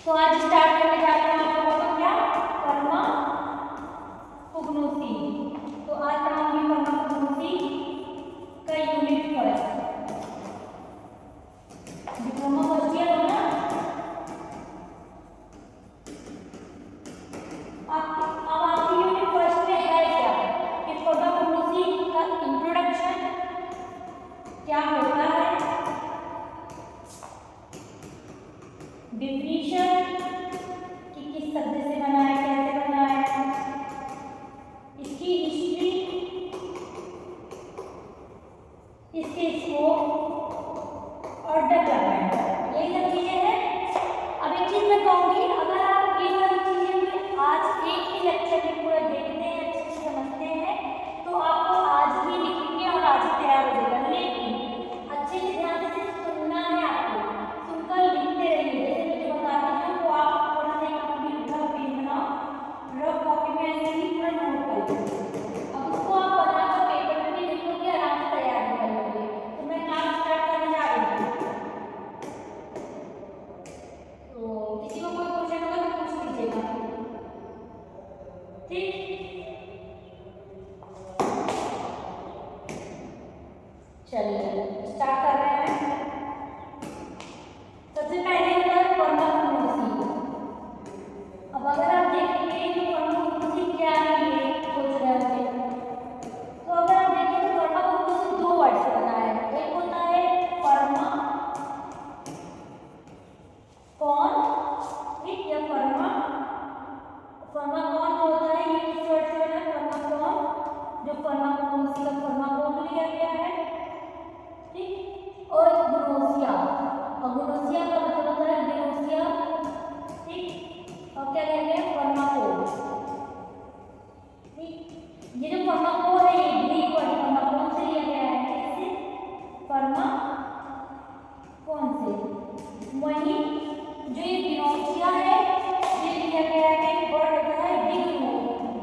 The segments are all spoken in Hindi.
तो आज स्टार्ट करने जा रहे हैं आप लोगों का क्या कर्मा पुगनोसी। तो आज पढ़ाऊंगी कर्मा पुगनोसी का unit first. Diploma first year हो ना, अब आपकी यूनिट फर्स्ट में है क्या कि कर्मा पुगनोसी का इंट्रोडक्शन क्या होता है, डिफिनीशन कि किस शब्द से बना है, कैसे बना है, इसकी हिस्ट्री, इसके स्कोप और डेवलपमेंट, यही सब चीजें हैं। अब एक चीज मैं कहूंगी, अगर आप ये सब चीजें आज एक ही लेक्चर में पूरा देखते हैं, अच्छे से समझते हैं, तो आपको आज ही लिखेंगे और आज ही तैयार हो जाएगा। लेकिन अच्छे से ध्यान से सिर्फ सुनना है, आपको सुनकर लिखते रहिए। जैसे मुझे बताते हैं, तो आप थोड़ा सा अपनी रफ पेज बनाओ, रफ कॉपी में ऐसे ही पूरा नोट कर लो। अब उसको आप बनाकर पेपर में भी लिख लोगे, आराम से तैयार कर लोगे। तो मैं क्लास स्टार्ट करने जा रही हूँ, तो किसी को कोई क्वेश्चन होगा तो पूछ लीजिएगा, ठीक? चलिए स्टार्ट कर रहे हैं। सबसे पहले होता है कर्मा पुगनोसी। अब अगर आप देखेंगे तो कर्मा पुगनोसी क्या है, ये सोच रहे होंगे, तो अगर आप देखें तो कर्मा पुगनोसी दो वर्ड से बना है। एक होता है कर्मा कौन, ठीक, या कर्मा कर्मा कौन जो होता है, ये किस वर्ड से बना है, कर्मा कौन, जो कर्मा पुगनोसी का कर्मा कौन लिया गया है, ठीक। और गुनोसिया, और गुनोसिया का मतलब होता है गुनोसिया, ठीक। और क्या कहते हैं, कर्मा को, ठीक। ये जो कर्मा को है, ये ग्रीक वर्ड कर्मा कौन से लिया गया है, इससे कर्मा कौन से। वही जो ये गुनोसिया है, ये लिया गया है, वर्ड होता है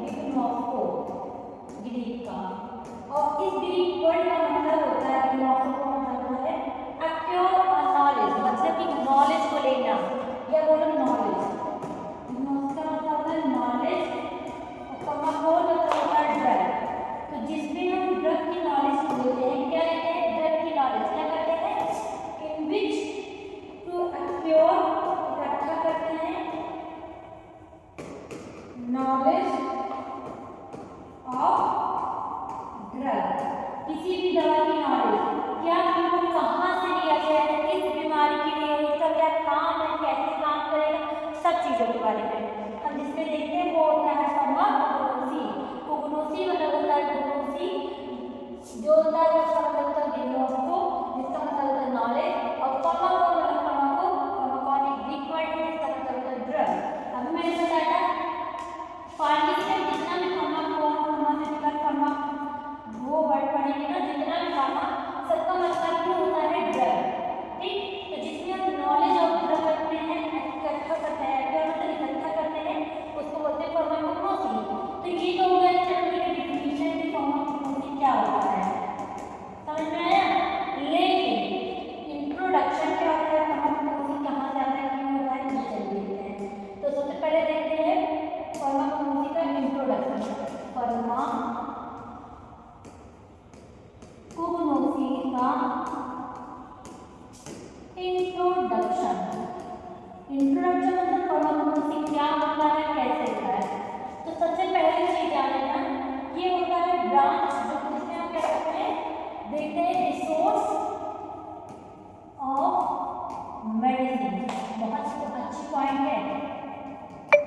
डिग्नोस्को, ग्रीक का। और इस ग्रीक वर्ड का मतलब होता है, डिग्नोस्को का मतलब होता है एक्वायर नॉलेज, मतलब कि नॉलेज को लेना, या बोलो नॉलेज। डिग्नोस्को का मतलब होता है नॉलेज, और कर्मा को मतलब होता है ड्रग। तो जिसमें हम ड्रग की नॉलेज लेते हैं, क्या लेते हैं, ड्रग की नॉलेज क्या करते हैं, इन विच टू एक्वायर, इकट्ठा करते हैं नॉलेज ऑफ ड्रग, किसी भी दवा की नॉलेज, क्या हमको कहाँ से लिया गया है, किस बीमारी के लिए, इसका क्या काम है, कैसे काम करेगा, सब चीज़ों के बारे में हम जिसमें देखते हैं वो होता है कर्मा पुगनोसी। पुगनोसी मतलब होता है पुगनोसी, जो होता है उसका मतलब होता है डिग्नोस्को, जिसका मतलब होता है नॉलेज, और कर्मा को मतलब कर्मा कौन एक ग्रीक वर्ड है, जिसका मतलब होता है ड्रग। अभी मैंने बताया फार्मेसी में जितना भी कर्मा से निकल कर्मा वो वर्ड पढ़ेंगे ना, जितना भी कर्मा, सबका मतलब ही होता है ड्रग, ठीक। तो जिसमें हम नॉलेज ऑफ ड्रग करते हैं, इकट्ठा करते हैं, क्या मतलब इकट्ठा करते हैं, उसको बोलते हैं कर्मा पुगनोसी। तो ये तो होगा चलो डिफिनीशन की कर्मा पुगनोसी क्या होता है, समझ में आया। लेकिन इंट्रोडक्शन क्या होता है, कर्मा पुगनोसी कहाँ से आता है, क्यों होता है, ये चल देखते हैं। तो सबसे पहले देखते हैं कर्मा पुगनोसी का इंट्रोडक्शन। कर्मा पुगनोसी का इंट्रोडक्शन। इंट्रोडक्शन मतलब कर्मा पुगनोसी क्या होता है, कैसे होता है। तो सबसे पहली चीज जान लेना, ये होता है ब्रांच, जो जिसमें हम क्या करते हैं, देखते हैं रिसोर्स ऑफ मेडिसिन। बहुत अच्छी पॉइंट है,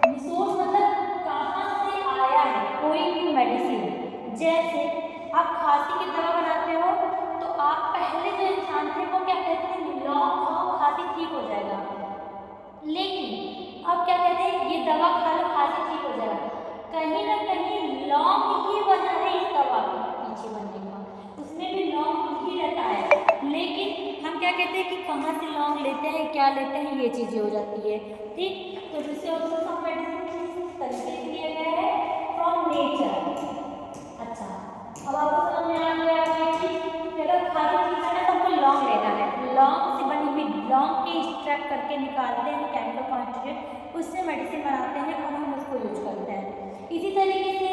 रिसोर्स मतलब कहाँ से आया है कोई भी मेडिसिन। जैसे आप खांसी की दवा बनाते हो, तो आप पहले जो इंसान थे वो क्या कहते हैं, लौंग खाओ खांसी ठीक हो जाएगा। लेकिन अब क्या कहते हैं, ये दवा खा लो खांसी ठीक हो जाएगा। कहीं ना कहीं लौंग ही बना है इस दवा के पीछे बनने का, उसमें भी लौंग ही रहता है। लेकिन हम क्या कहते हैं कि कहाँ से लौंग लेते हैं, क्या लेते हैं, ये चीज़ें हो जाती है, ठीक। तो रिसोर्सेज ऑफ मेडिसिन तरीके से दिया गया है फ्रॉम नेचर। अच्छा, अब आपको समझ में आ गया कि अगर खाली चीज है ना, तो हमको लौंग लेना है, लौंग से बनी हुई लौंग के एक्सट्रैक्ट करके निकालते हैं केमिकल चीज़ें, उससे मेडिसिन बनाते हैं और हम उसको यूज करते हैं। इसी तरीके से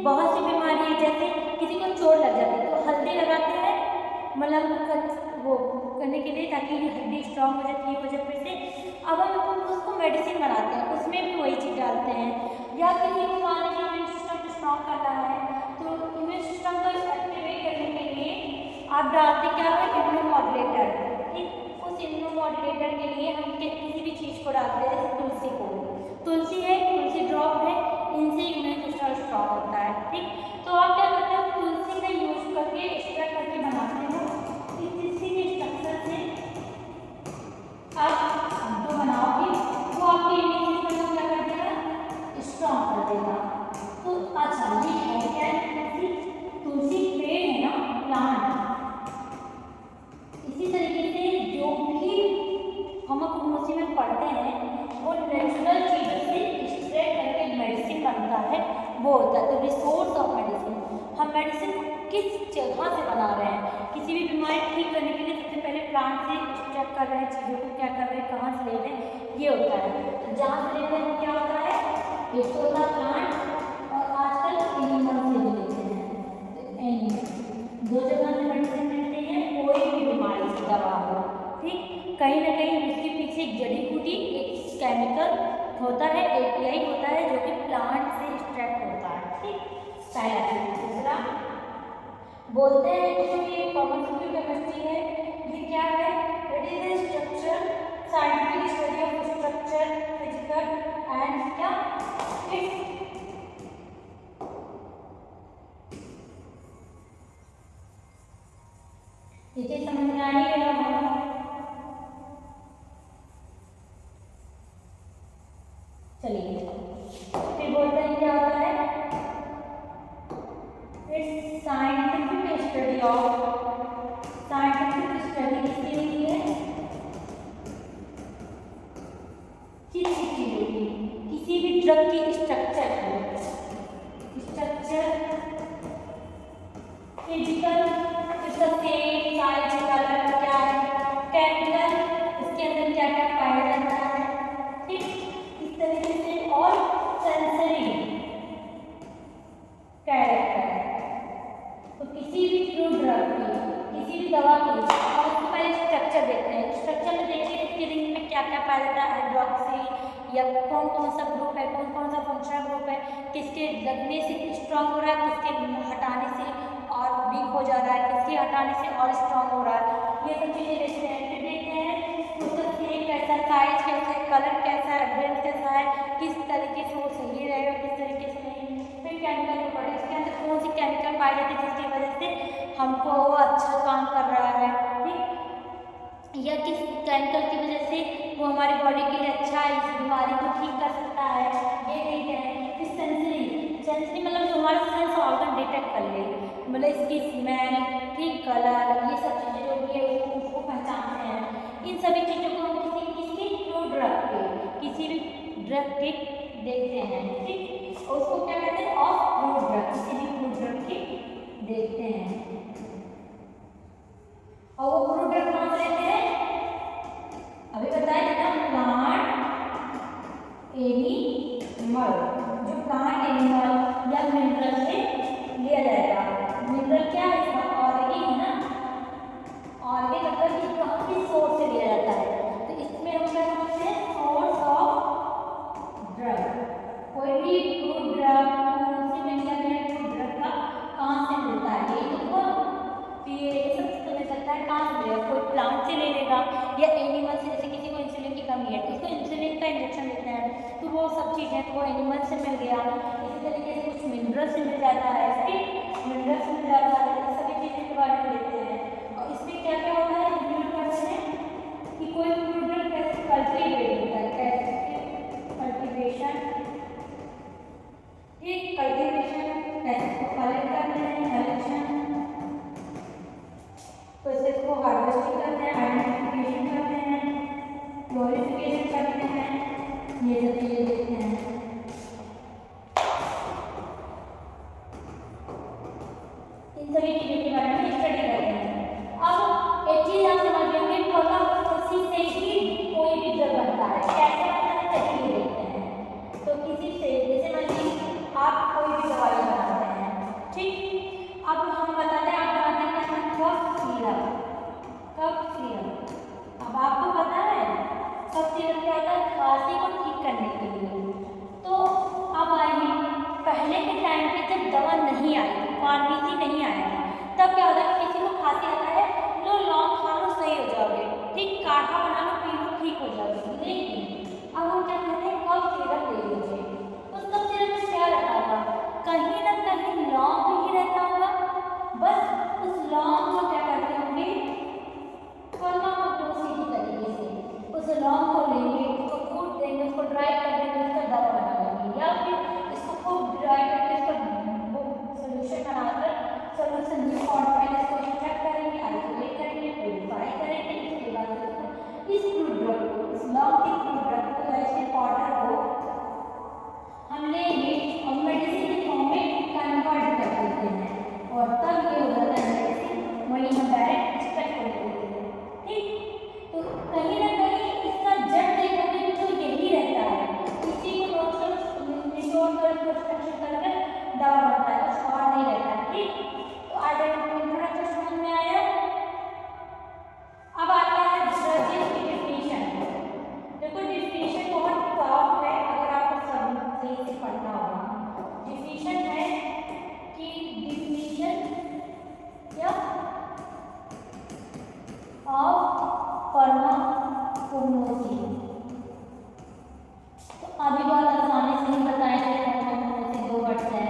बहुत सी बीमारी जैसे किसी को चोट लग जाती है तो हल्दी लगाते हैं मलहम वो करने के लिए ताकि हड्डी स्ट्रांग हो जाए, ठीक हो जाए फिर से। अब हम उसको मेडिसिन बनाते हैं, उसमें भी वही चीज़ डालते हैं। या किसी को मान लीजिए इम्यून सिस्टम को स्ट्रांग करना है तो इम्यून सिस्टम को एक्टिवेट करने के लिए आप डालते क्या है, इम्यूनो मॉड्यूलेटर। ठीक, उस इम्यूनो मॉड्यूलेटर के लिए हम किसी भी चीज़ को डालते हैं, जैसे तुलसी को, तुलसी है, तुलसी ड्रॉप है, इनसे इम्यून सिस्टम स्ट्रांग होता है। ठीक, तो आप क्या करते हो, तुलसी का यूज करके एक्सट्रैक्ट करके बनाते हो। इसी के स्ट्रक्चर से आप जो बनाओगे वो आपके इम्यून सिस्टम को क्या कर देगा, स्ट्रांग कर देगा। तो अच्छा ये है क्या, तुलसी पेड़ है ना, प्लांट। इसी तरीके से जो भी हम अपनी में पढ़ते हैं वो नेचुरल चीज़ों से एक्सट्रैक्ट करके मेडिसिन बनता है, वो होता है। तो रिसोर्स ऑफ मेडिसिन, हम मेडिसिन किस जगह से बना रहे हैं, किसी भी बीमारी ठीक करने के लिए सबसे पहले प्लांट से एक्सट्रैक्ट कर रहे हैं, चीज़ों को क्या कर रहे हैं, कहाँ से ले रहे हैं, ये होता है। तो जहाँ से लेते हैं क्या होता है, एक तो होता है प्लांट और आजकल एनिमल से भी लेते हैं। तो एनिमल दो जगह से मेडिसिन मिलते हैं, कोई भी बीमारी की दवा हो। ठीक, कहीं ना कहीं उसके पीछे एक जड़ी बूटी, एक केमिकल होता है, एपीआई होता है जो कि प्लांट से एक्सट्रैक्ट होता है। ठीक, पहला चीज। दूसरा बोलते हैं जो ये कॉमन केमिस्ट्री है, ये क्या है, it is a structure, scientific study of structure, physical and क्या इट्स ये समझ में आ रही है। चलिए फिर बोलते हैं क्या होता है, it's scientific study of, scientific study किसकी होती है, किसी चीज़ों की, किसी भी ड्रग की स्ट्रक्चर को, स्ट्रक्चर, फिजिकल, इसका शेप, साइज, कलर क्या है, केमिकल, इसके अंदर क्या क्या पाया जाता है। ठीक, इस तरीके से, और सेंसरी कैरेक्टर। तो किसी भी ड्रग की, किसी भी दवा की, और उसको पहले स्ट्रक्चर देखते हैं। स्ट्रक्चर में देखिए इसके रिंग में क्या क्या पाया जाता है, हाइड्रोक्सी, या कौन कौन सा ग्रुप है, कौन कौन सा फंक्शनल ग्रुप है, किसके लगने से स्ट्रांग हो रहा है, किसके हटाने से और वीक हो जा रहा है, किसके हटाने से और स्ट्रांग हो रहा है, ये सब चीज़ें देखते हैं। फिर देखते हैं उसका शेप कैसा है, साइज कैसा है, कलर कैसा है, ब्रेड कैसा है, किस तरीके से वो सही रहेगा, किस तरीके से नहीं। फिर केमिकल को पढ़े, इसके अंदर कौन सी केमिकल पाई जाती है जिसकी वजह से हमको वो अच्छा काम कर रहा है। ठीक, या किस केमिकल की वजह से वो हमारी बॉडी के लिए अच्छा है, इस बीमारी को ठीक कर सकता है, ये देखते हैं। फिर सेंसरी, सेंसरी मतलब जो हमारा सेंस ऑर्गन डिटेक्ट कर ले, मतलब इसकी स्मेल, ठीक, कलर, ये सब चीज़ें जो भी है उसको पहचानते हैं। इन सभी चीज़ों को हम किसी ड्रग के, किसी भी ड्रग के देखते हैं। ठीक, और उसको क्या कहते हैं, ऑफ फ्रूट ड्रग, किसी भी फ्रूट ड्रग के देखते हैं। और वो फ्रूट ड्रग कहाँ से लेते हैं, अभी बताया था, प्लांट एनिमल, जो प्लांट एनिमल या मिनरल से लिया जाएगा। मिनरल क्या है, इसका ऑर्गेनिक है ना, ऑर्गेनिक मतलब कि कहाँ की सोर्स से लिया जाता है। तो इसमें हम क्या करते हैं, सोर्स ऑफ ड्रग, कोई भी फ्रूट ड्रग से मिल जाता है, फ्रूट ड्रग का कहाँ से मिलता है, ये तो ये सब चीज़ मिल सकता है, कहाँ से मिलेगा, कोई प्लांट से ले लेगा या एनिमल से, जैसे किसी को इंसुलिन की कमी है तो उसको इंसुलिन का इंजेक्शन देते हैं, तो वो सब चीज़ें तो वो एनिमल से मिल गया। इसी तरीके से कुछ मिनरल से मिल जाता है, ठीक, मिनरल से मिल जाता है, सभी चीज़ें के बारे में लेते हैं। और इसमें क्या क्या होता है, इंक्लूड करते हैं कि कोई प्रोडक्ट कैसे कल्टीवेट होता है, कैसे कल्टीवेशन, ठीक, कल्टीवेशन कैसे कलेक्ट करते हैं, कलेक्शन, तो इसको हार्वेस्टिंग करते हैं, आइडेंटिफिकेशन करते हैं, प्योरिफिकेशन करते हैं, ये सब चीज़ें देखते हैं। इन सभी चीज़ों के बारे में स्टडी करते हैं। खांसी को ठीक करने के लिए। तो अब आइए, पहले के टाइम पे जब दवा नहीं आई थी, फार्मेसी नहीं आया था, तब क्या होता है, किसी को खांसी आता है, लो लौंग खा लो सही हो जाओगे, ठीक, काढ़ा बना लो पी लो ठीक हो जाओगे। लेकिन अब हम क्या कहते हैं, कफ सिरप ले लीजिए। उस कफ सिरप में क्या रहता होगा, कहीं ना कहीं लौंग भी रहता होगा। बस उस लौंग को क्या करते होंगे, फार्माकोपोसी की तरीके से उस लौंग को लेंगे, उसको कूट देंगे, उसको ड्राई कर देंगे, उसका दवा बना लेंगे, या फिर इसको खूब ड्राई करके इसका सोल्यूशन बनाकर सोल्यूशन जो फॉर्म में इसको एक्सट्रैक्ट करेंगे, आइसोलेट करेंगे, प्यूरिफाई करेंगे। इसके बाद इसको इस फ्रूट ड्रग को, इस लौंग के फ्रूट ड्रग को या इसके पाउडर को हम लेंगे और मेडिसिन के फॉर्म में कन्वर्ट कर देते हैं, और तब ये हो जाता है मेडिसिन, वही हम डायरेक्ट एक्सट्रैक्ट कर देते हैं। ठीक, तो कहीं ना कहीं इसका जड़ देखोगे तो यही रहता है, इसी को निचोड़ कर एक्सट्रैक्शन करके दवा बनता है, कुछ और नहीं रहता है। ठीक, तो आज थोड़ा सा समझ में आया। अब आता है ड्रग्स की डेफिनेशन। देखो डेफिनेशन बहुत साफ है, अगर आपको सब सही से पढ़ना होगा। डेफिनेशन है कि डेफिनेशन या ऑफ फार्माकोग्नोसी। तो अभी बहुत आसानी से ही बताए थे, फार्माकोग्नोसी 2 वर्ड्स है।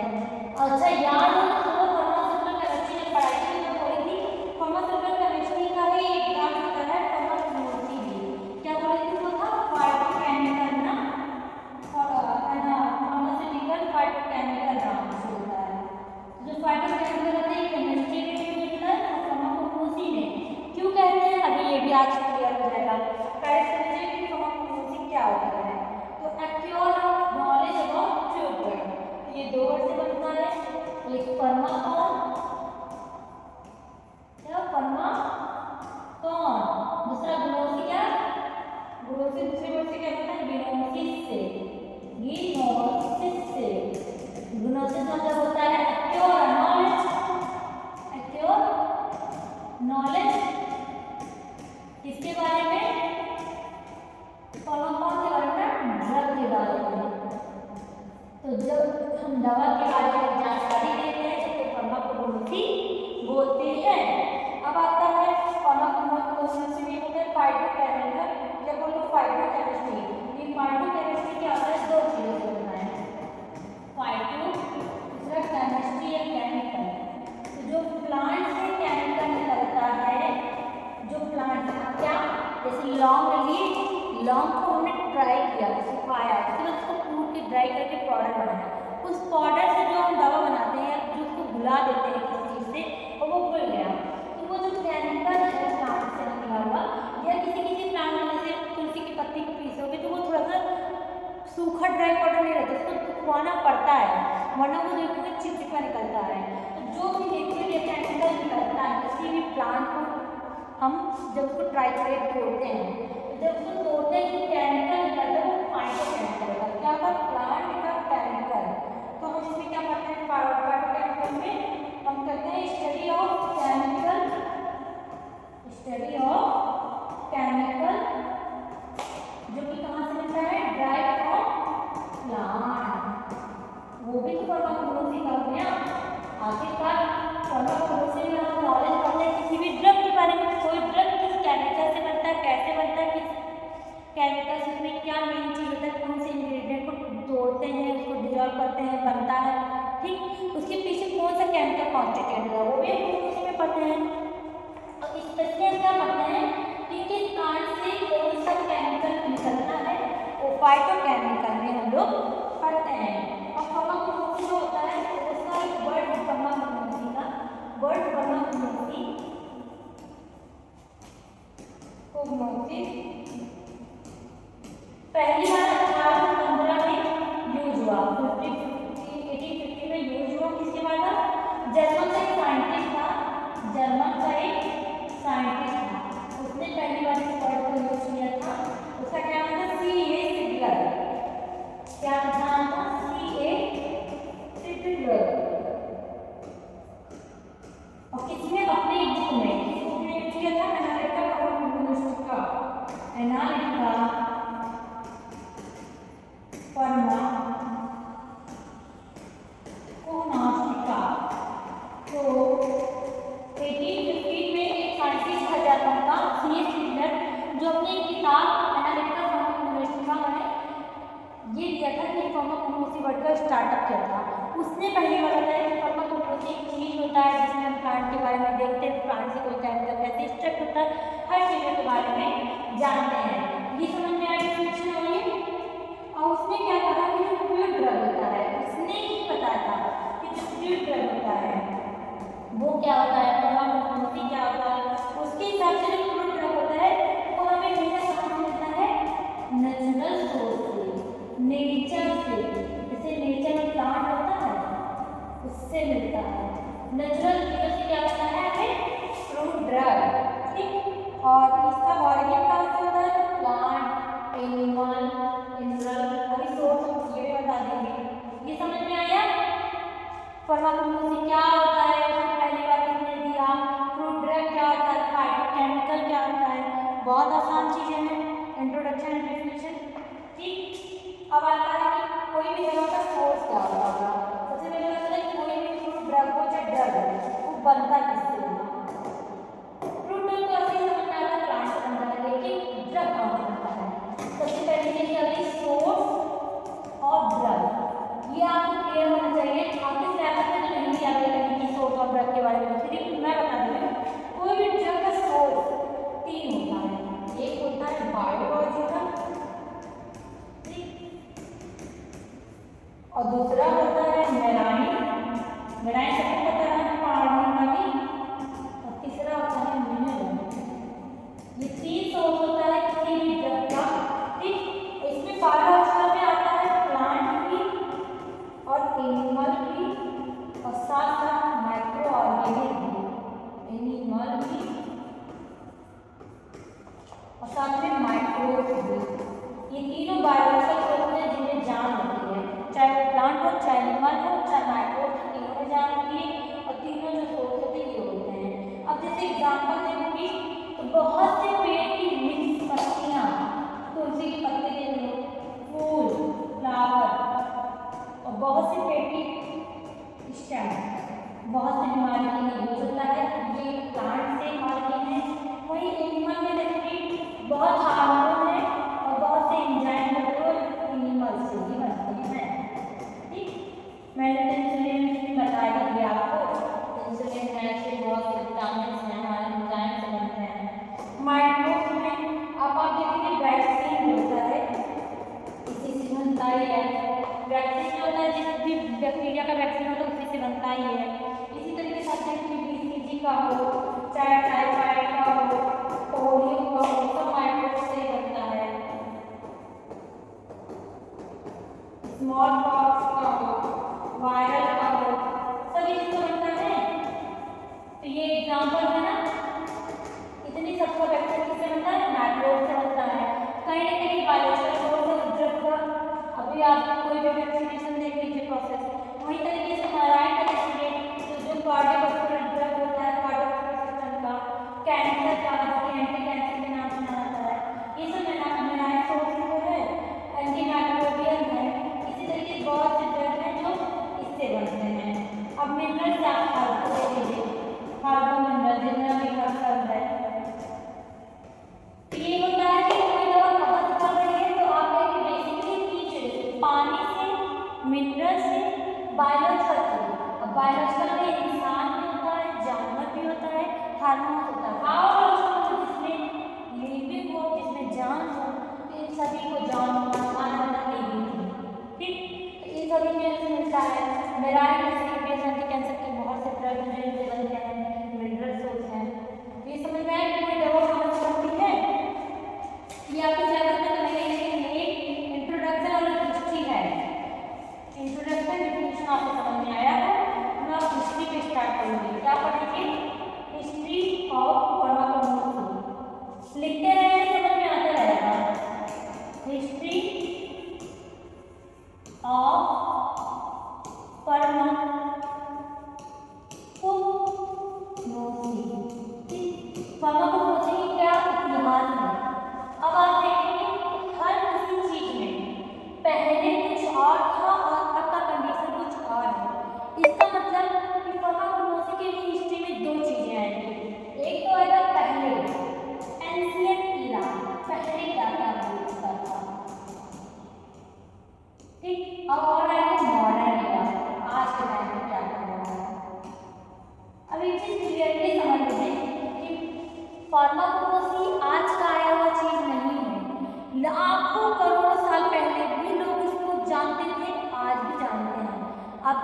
अच्छा याद हो तो फार्मास्यूटिकल केमिस्ट्री ने पढ़ाई थी, तो बोली थी फार्मास्यूटिकल केमिस्ट्री का ही एक ब्रांच होता है फार्माकोग्नोसी भी। क्या बोली थी वो था, फाइटोकेमिकल ना, फार्मास्यूटिकल फाइटोकेमिकल ब्रांच होता है। जो फाइटोकेमिकल होता है केमिस्ट्री में भी मिलता है और फार्माकोग्नोसी में। क्यों कहते हैं, अभी ये भी आज क्लियर हो जाएगा। पहले समझिए कि फार्माकोग्नोसी क्या होता है। तो accrue of knowledge about treatment, ये 2 वर्ड से बनता है, एक फार्माकोन, क्या फार्माकोन, दूसरा ग्नोसी, क्या ग्नोसी, दूसरे वर्ड से क्या बनता है, गिनोसिस से, गिनोसिस से। ग्नोसिस मतलब होता है एक्योर नॉलेज, एक्योर नॉलेज किसके बारे में, फार्माकोन के बारे में, ड्रग के बारे में। तो जब हम दवा के बारे में जानकारी देते हैं तो फार्माकोग्नोसी बोलते हैं। अब आता है फार्माकोग्नोसी में होता है फाइटोकेमिकल, क्या बोलो फाइटोकेमिस्ट्री। ये फाइटोकेमिस्ट्री क्या होता है, 2 चीजों से होता है, फाइटो, दूसरा केमिस्ट्री या केमिकल। तो जो प्लांट से केमिकल निकलता है, जो प्लांट क्या, जैसे लौंग ली, लौंग को हमने ड्राई किया, सुखाया, फिर उसको कूट के ड्राई करके पाउडर बनाया, उस पाउडर से जो हम दवा बनाते हैं, जो उसको घुला देते हैं किसी चीज़ से और वो घुल गया, तो वो जो केमिकल है प्लांट से निकला हुआ, या किसी प्लांट में जैसे तुलसी की पत्ती को पीसोगे तो वो थोड़ा सा सूखा ड्राई पाउडर नहीं रहता, उसको सुखवाना पड़ता है, वरना वो देखोगे चिपचिपा निकलता है। तो जो भी लिक्विड या केमिकल निकलता है किसी भी प्लांट को हम जब उसको ट्राई तोड़ते हैं, तो जब उसको तोड़ते हैं तो केमिकल निकलता है, वो फाइटोकेमिकल होता है। क्या होता है, प्लांट का केमिकल। तो हम इसमें क्या करते हैं, फाइटोकेमिकल में हम करते हैं study of chemical, study of chemical, जो कि कहाँ से मिलता है, ड्राई फ्रॉम प्लांट। वो भी तो फार्माकोग्नोसी का हो गया। आखिरकार फार्माकोग्नोसी में हम नॉलेज पढ़ते हैं किसी भी ड्रग के बारे में, कोई ड्रग किस केमिकल से बनता है, कैसे बनता है, किस केमिकल से, उसमें क्या मेन चीज़ होता है, कौन से इंग्रेडिएंट को तोड़ते हैं, उसको डिजॉल्व करते हैं, बनता है, ठीक, उसके पीछे कौन सा केमिकल कॉन्स्टिट्यूट है, वो भी उसी में पढ़ते हैं। और स्पेशली क्या पढ़ते हैं कि किस प्लांट से कौन सा केमिकल निकलता है, वो फाइटोकेमिकल में हम लोग पढ़ते हैं। और फार्माकोग्नोसी जो होता है उसका एक वर्ड फार्माकोग्नोसी का वर्ड फार्माकोग्नोसी, कोग्नोसी पहली बार 1815 में यूज हुआ, 1850 में यूज हुआ। किसके बाद, जर्मन का एक साइंटिस्ट था, जर्मन का एक साइंटिस्ट था, उसने पहली बार इस वर्ड को यूज किया था। उसका क्या नाम था, C.A. सिगलर। फार्माकोनोसी वर्ड का स्टार्टअप किया था। उसने पहली बार बताया कि फार्माकोनोसी एक चीज होता है जिसमें हम प्लांट के बारे में देखते हैं, प्लांट से कोई केमिकल कैसे एक्सट्रैक्ट होता है, हर चीज़ों के बारे में जानते हैं। ये समझ में आया क्वेश्चन होंगे। और उसने क्या कहा कि जो प्योर ड्रग होता है, उसने ही बताया था कि जो प्योर ड्रग होता है वो क्या होता है, फार्माकोनोसी क्या होता है। उसके हिसाब से जो प्योर ड्रग होता है वो हमें हमेशा कहाँ मिलता है, नेचुरल सोर्स से, नेचर से। जैसे नेचर में प्लांट होता है उससे मिलता है। नेचुरल चीज़ों से क्या होता है हमें फ्रूट ड्रग, ठीक। और इसका ऑरिजिन कहाँ से होता है, प्लांट, एनिमल, मिनरल, अभी सोर्स ये बता देंगे। ये समझ में आया फार्माकोनोसी क्या होता है, पहली बार किसने दिया, फ्रूट ड्रग क्या होता है, फाइटोकेमिकल क्या होता है। बहुत आसान चीजें हैं, इंट्रोडक्शन एंड डेफिनेशन, ठीक। अब आता है कि कोई भी दवा का सोर्स क्या होगा। सबसे पहले बात है कोई भी फ्रूट ड्रग हो चाहे ड्रग वो बनता किससे है। फ्रूट ड्रग तो ऐसे ही समझ में आता है प्लांट से बनता है, लेकिन ड्रग कहाँ से बनता है। सबसे पहले चीज क्या है, सोर्स ऑफ ड्रग। ये आपको क्लियर होना चाहिए। आपके सिलेबस में तो नहीं दिया गया कि सोर्स ऑफ ड्रग के बारे में, लेकिन मैं बता दूँ कोई भी ड्रग का सोर्स तीन होता है। एक होता है बायोलॉजिकल, और दूसरा होता है मेराइन, मेराइन सबको पता है पानी वाली, और तीसरा होता है मिनरल। ये तीन सोर्स होता है किसी भी ड्रग का, ठीक। इसमें बायोलॉजिकल में आता है प्लांट भी और एनिमल भी, और साथ साथ माइक्रो ऑर्गेनिज्म भी, एनिमल भी और साथ में माइक्रोब्स भी। ये तीनों बायोलॉजिकल सोर्स हैं जिनमें जान होती है, चाहे वो प्लांट हो, चाहे एनिमल हो, चाहे माइक्रोब, तीनों में जान होती है। और तीनों जो सोर्स होते हैं ये होते हैं। अब जैसे एग्जाम्पल देखोगी तो बहुत से पेड़ की मिक्स पत्तियाँ, तुलसी की पत्ती दे लो, फूल, फ्लावर, और बहुत से पेड़ की स्टेम बहुत सी बीमारी के लिए यूज होता है। ये प्लांट से मार्केट है। वही एनिमल में देखिए बहुत हार्मोन है और बहुत से एंजाइम एनिमल से ही बनते हैं, ठीक। मैंने इंसुलिन बताया दिया आपको, इंसुलिन है से बहुत से विटामिन हैं हमारे एंजाइम से बनते हैं। माइक्रोब्स में अब आप देखेंगे वैक्सीन होता है, इसी से बनता ही है। वैक्सीन होता है जिस भी बैक्टीरिया का वैक्सीन होता है उसी से बनता ही है। इसी तरीके से BCG का हो, चाहे टाइफाइड का हो, पोलियो का हो, सब माइक्रोब से बनता है। स्मॉल पॉक्स का हो, वायरल का हो, सभी इससे बनता है। तो ये एग्जाम्पल है ना, इतनी सबका वैक्सीन किससे बनता है, माइक्रोब से बनता है। कहीं ना कहीं बायोलॉजिकल सोर्स ड्रग का अभी आप कोई भी वैक्सीनेशन देख लीजिए प्रोसेस, वही तरीके से मेराइन का देखिए जो कार्डियोवैस्कुलर ड्रग होता है, कार्डियोवैस्कुलर सिस्टम का, कैंसर का एंटी कैंसर के नाम से जाना जाता है। ये सब मेराइन सोर्स जो है एंटी माइक्रोबियल है। इसी तरीके से बहुत से ड्रग हैं जो इससे बनते हैं। अब मिनरल क्या खाते हैं, कार्बो मिनरल जिनमें भी हर है। ये होता है कि कोई दवा कहाँ से बन रही है, तो आप एक बेसिकली टीचर पानी से, मिनरल से, बायोलॉजिकल से। अब बायोलॉजिकल में इंसान भी होता है, जानवर भी होता है, हार्मोन होता है। बायोलॉजिकल जिसमें लिविंग हो, जिसमें जान हो, तो इन सभी को जान माना लिविंग है, ठीक। तो इन सभी चीज़ों से मिलता है। मेराइन एंटी कैंसर के बहुत से ड्रग हैं बनते हैं, मिनरल सोर्स हैं। ये समझ में आया कि कोई दवा कहाँ से बनती है। ये आपके सिलेबस में तो नहीं, लेकिन एक इंट्रोडक्शन और हिस्ट्री है। इंट्रोडक्शन डेफिनेशन आपको समझ में आया है। मैं अब हिस्ट्री पे स्टार्ट करूँगी। क्या पढ़ेंगे, हिस्ट्री ऑफ फार्माकोनोसी। लिखते रहेंगे समझ में आता रहेगा। हिस्ट्री ऑफ फार्माकोनोसी,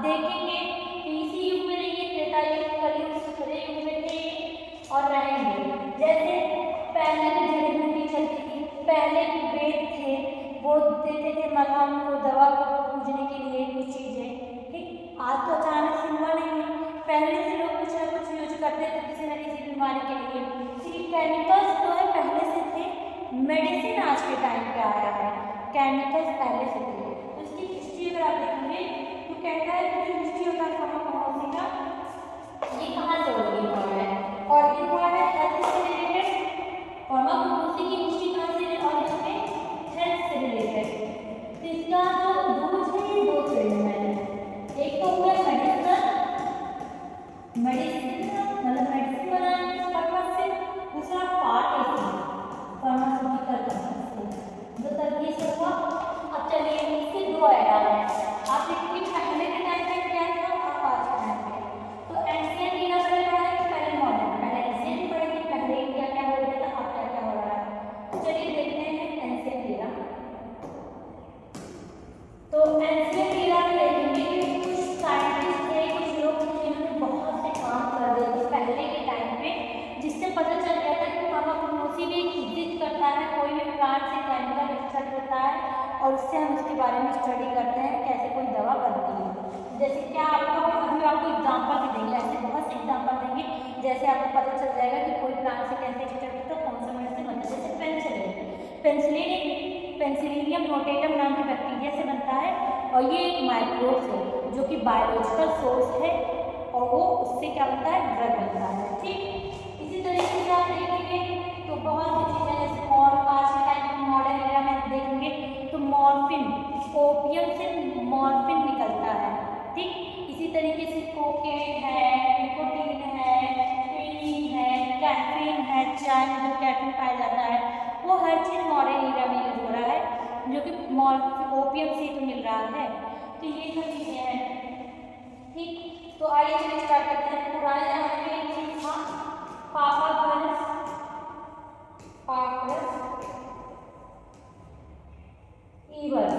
देखेंगे कि इसी युग में नहीं, त्रेता युग, कलयुग, सुखदेव युग में थे और रहेंगे। जैसे पहले की जड़ी बूटी चलती थी, पहले के वेद थे, वो देते थे मलहम को, दवा को पूजने के लिए कुछ चीजें, ठीक। आज तो अचानक से हुआ नहीं है, पहले से लोग कुछ ना कुछ यूज करते थे किसी न किसी बीमारी के लिए। केमिकल्स जो है पहले से थे, मेडिसिन आज के टाइम पे आया है, केमिकल्स पहले से थे। तो इसकी हिस्ट्री अगर आप देखेंगे तो कहता है कि जो हिस्ट्री होता है फार्माकोलॉजी का, ये कहाँ से ओरिजिन हुआ है, ओरिजिन हुआ है हेल्थ से रिलेटेड। फार्माकोलॉजी की हिस्ट्री कहाँ से ओरिजिन है, हेल्थ से रिलेटेड। तो इसका जो यूज है ये दो फील्ड में है, एक तो हो गया मेडिसिन मतलब मेडिसिन बनाने के पर्पज से, दूसरा पार्ट है फार्मास्यूटिकल पर्पज से, जो तरीके से हुआ। अब चलिए इसके दो एडा है, आप देखिए पहले के टाइम पे क्या था और आज के टाइम पे। तो एंशिएंट एरा पहले पढ़ा है कि पहले मॉडर्न, पहले एंशिएंट पढ़ेंगे, पहले इंडिया क्या हो रहा था, अब क्या क्या हो रहा है। तो चलिए देखते हैं एंशिएंट एरा। तो एंशिएंट एरा में देखेंगे कि कुछ साइंटिस्ट थे, कुछ लोग थे जिन्होंने बहुत से काम कर दिए थे पहले के टाइम पे, जिससे पता चल गया था कि फार्माकोलॉजी भी एग्जिस्ट करता है, कोई भी प्लांट से केमिकल एक्सट्रैक्ट होता है और उससे हम उसके बारे में स्टडी करते हैं कैसे कोई दवा बनती है। जैसे क्या आपको अभी आपको एग्जाम्पल भी देंगे, ऐसे बहुत से एग्जाम्पल देंगे, जैसे आपको पता चल जाएगा कि कोई प्लांट से कैसे एक्सट्रैक्ट होता है, कौन सा मेडिसिन बनता है। जैसे पेंसिलिन पेंसिलिनियम नोटेटम नाम की बैक्टीरिया से बनता है और ये एक माइक्रोब्स है जो कि बायोलॉजिकल सोर्स है और वो उससे क्या बनता है, ड्रग बनता है, ठीक। इसी तरीके से आप देखेंगे तो बहुत सी चीज़ें, जैसे और आज के टाइम मॉडर्न एरा में देखेंगे तो मॉर्फिन, ओपियम से मॉर्फिन निकलता है, ठीक। इसी तरीके से कोकेन है, निकोटीन है, क्विनीन है, कैफीन है, चाय में जो कैफीन पाया जाता है, वो हर चीज़ मॉडर्न एरा में यूज हो रहा है, जो कि ओपियम से तो मिल रहा है। तो ये सब चीज़ें हैं, ठीक। तो आइए चलिए स्टार्ट करते हैं। पुराने जमाने में एक चीज था पापावरस, पापरस ईवर्स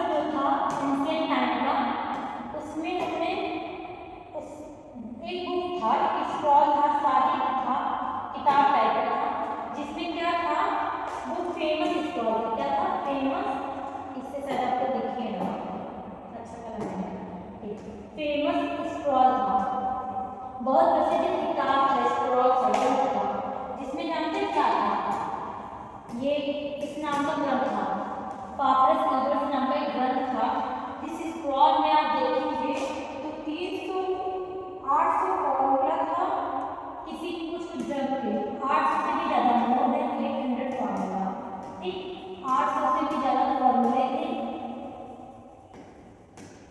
जो था एंशिएंट टाइम का, उसमें हमने एक बुक था, एक स्क्रॉल था, साहित्य था, किताब टाइप का था, जिसमें क्या था, वो फेमस स्क्रॉल, क्या था, फेमस, इससे शायद आपको देखिए ना, अच्छा लग रहा है, फेमस स्क्रॉल था, बहुत प्रसिद्ध किताब है, स्क्रॉल था, जिसमें जानते क्या था, ये इस नाम का ग्रंथ था, पापरस ईवर्स नाम का एक ग्रंथ था। इस स्क्रॉल में आप देखेंगे तो 800 फॉर्मूला था किसी कुछ ड्रग के, 800 से भी ज़्यादा, मोर देन 800 फॉर्मूला, ठीक। 800 से भी ज़्यादा फॉर्मूले थे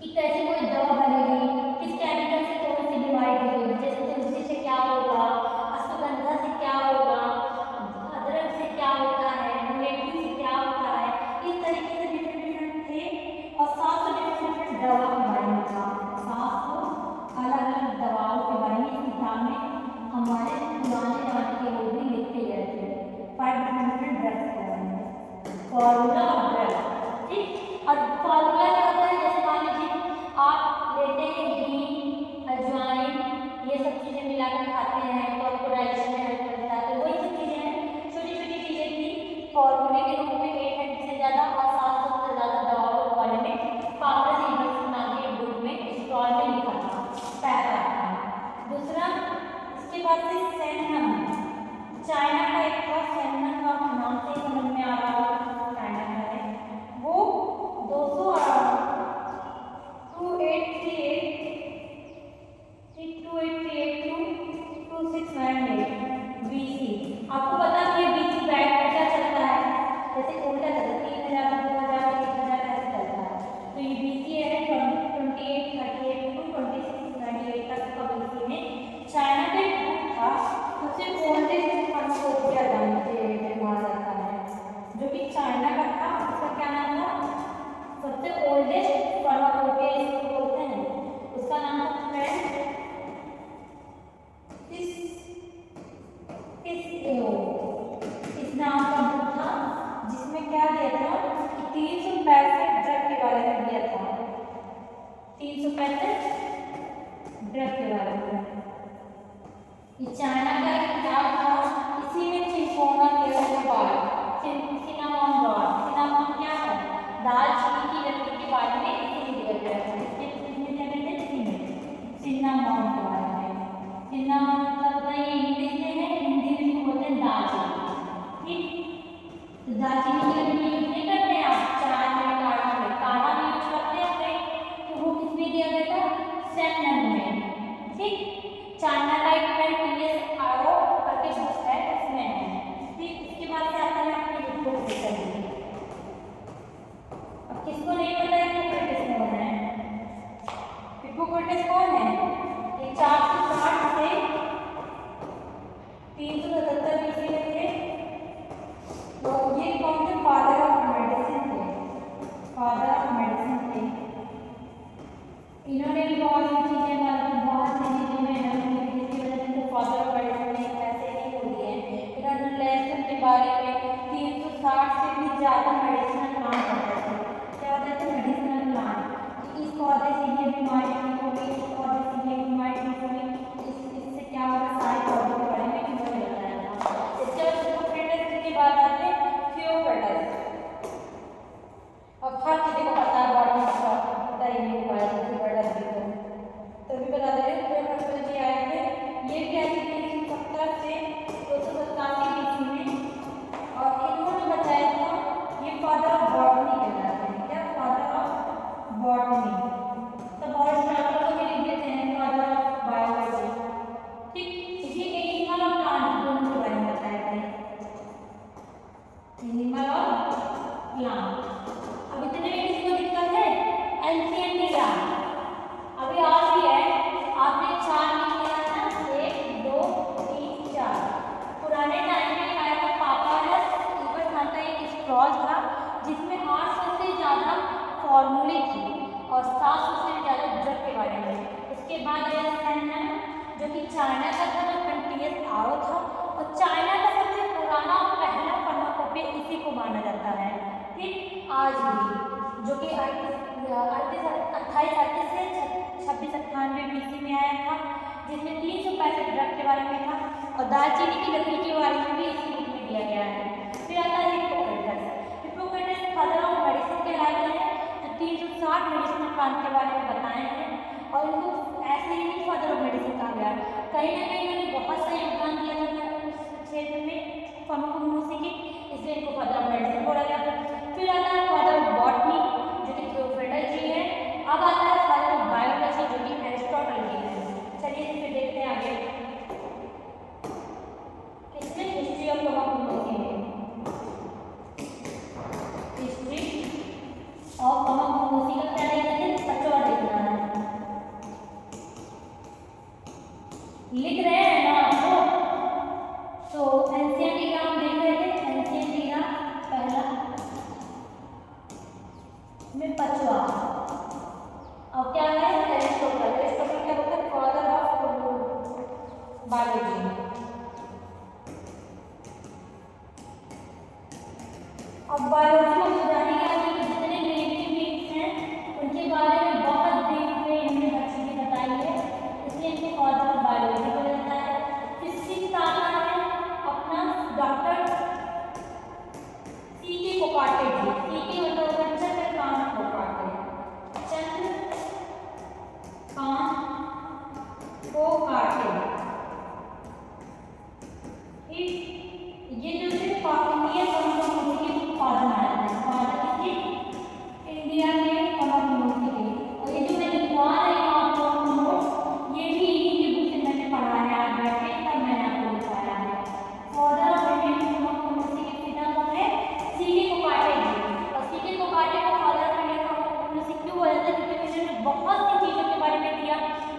कि कैसे कोई दवा बनेगी, किस केमिकल से कौन सी बीमारी होगी, जैसे तुलसी से क्या होगा, अश्वगंधा से क्या होगा, अदरक से क्या होता है, मुलेठी से क्या होता है, इस तरीके से डिफरेंट थे। और 700 डिफरेंट दवा के बारे में था, 700 अलग अलग दवाओं के बारे में इस किताब में हमारे पुराने जमाने के लोग भी लिखते गए थे, 5 डिफरेंट ड्रग्स के बारे में, फॉर्मूला ऑफ ड्रग, ठीक। और फॉर्मूला क्या होता है, जैसे मान लीजिए आप लेते हैं घी, अजवाइन, ये सब चीज़ें मिलाकर खाते हैं तो आपको डाइजेशन में हेल्प करता है, तो वही सब चीज़ें हैं, छोटी छोटी चीज़ें थी फॉर्मूले के रूप में, 800 से ज़्यादा और 700 से ज़्यादा दवाओं के बारे में पापरस ईवर्स नाम के बुक में स्क्रॉल में लिखा था, पैराग्राफ। दूसरा इसके बाद से सैनम, चाइना का एक था, सैनम का नाम से समझ में आ रहा होगा, चाइना का है वो, 2838 BC। आपको पता है ये BC ब्रैकेट में क्या चलता है, जैसे उल्टा चलता है, 3000 2000 1000 ऐसे चलता है, तो ये BC है 2838 to 2698 तक का BC में चाइना का एक बुक था, सबसे ओल्डेस्ट फार्माकोपिया माना जाता है, जो कि चाइना का था, उसका क्या नाम था, सबसे ओल्डेस्ट फार्माकोपिया इसको बोलते हैं, उसका नाम था इस नाम का बुक था, जिसमें क्या दिया था कि 365 ड्रग के बारे में दिया था, प्लांट। अब इतने में किसको दिक्कत है? Ancient era. अभी और भी है, आपने 4 लिख लिया था, 1 2 3 4। पुराने टाइम में आया था पापायरस, ऊपर था एक स्क्रॉल था जिसमें 800 से ज़्यादा फॉर्मूले थे और 700 से ज़्यादा ड्रग के बारे में। उसके बाद आया सैनम, जो कि चाइना का था, जो 20th आरो था और चाइना का सबसे पुराना और पहला फार्माकोपिया इसी को माना जाता है। ठीक, आज भी, जो कि 2838 से 2698 BC में आया था, जिसमें 365 ड्रग के बारे में था और दालचीनी की लकड़ी के बारे में भी इसी बुक में दिया गया है। फिर आता है Hippocrates. Hippocrates father of medicine कहलाते हैं, जो 360 मेडिसिनल प्लांट के बारे में बताए हैं और इनको ऐसे ही नहीं फादर ऑफ मेडिसिन कहा गया। कहीं ना कहीं इन्होंने बहुत सा योगदान दिया था उस क्षेत्र में फार्माकोग्नोसी की, इसलिए इनको फादर ऑफ मेडिसिन बोला गया। फिर आता है फादर ऑफ बॉटनी, जो कि थियोफ्रेटस जी है। अब आता है फादर ऑफ बायोलॉजी, जो कि एरिस्टोटल जी है। चलिए फिर देखते हैं आगे किसमें हिस्ट्री ऑफ फार्माकोग्नोसी में। हिस्ट्री ऑफ फार्माकोग्नोसी का क्या देखते हैं? बच्चों देखना है, लिख रहे हैं ना आपको। तो एंशिएंट एरा हम देख रहे थे, एंशिएंट एरा पहला में 5वां। अब क्या है? एरिस्टोटल। एरिस्टोटल क्या बोलते हैं? Father of biology. अब बायोलॉजी में जानेंगे कि जितने लिविंग बीइंग्स हैं उनके बारे में बहुत ब्रीफ में हमने हर चीज़ें बताई है, इसलिए इनको फादर ऑफ बायोलॉजी बोला जाता है। फिजिक्स आता है अपना डॉक्टर C.K. कोकाटे जी। C.K. मतलब चंद्रकांत कोकाटे, चंद्रकांत कोकाटे। ये जो है इंडियन फार्माकोग्नोसी के फादर माने जाते हैं। फादर किसके? इंडिया के फार्माकोग्नोसी के। और ये जो मैं लिखवा रही हूँ आपको नोट्स, ये भी इन्हीं की बुक से मैंने पढ़ा है आज बैठ के, तब मैंने आपको लिखवाया है। फादर ऑफ इंडियन फार्माकोग्नोसी के पिता कौन है? C.K. कोकाटे जी। और C.K. कोकाटे को फादर ऑफ इंडियन फार्माकोग्नोसी क्यों बोला जाता है? क्योंकि इन्होंने बहुत सी चीज़ों के बारे में दिया।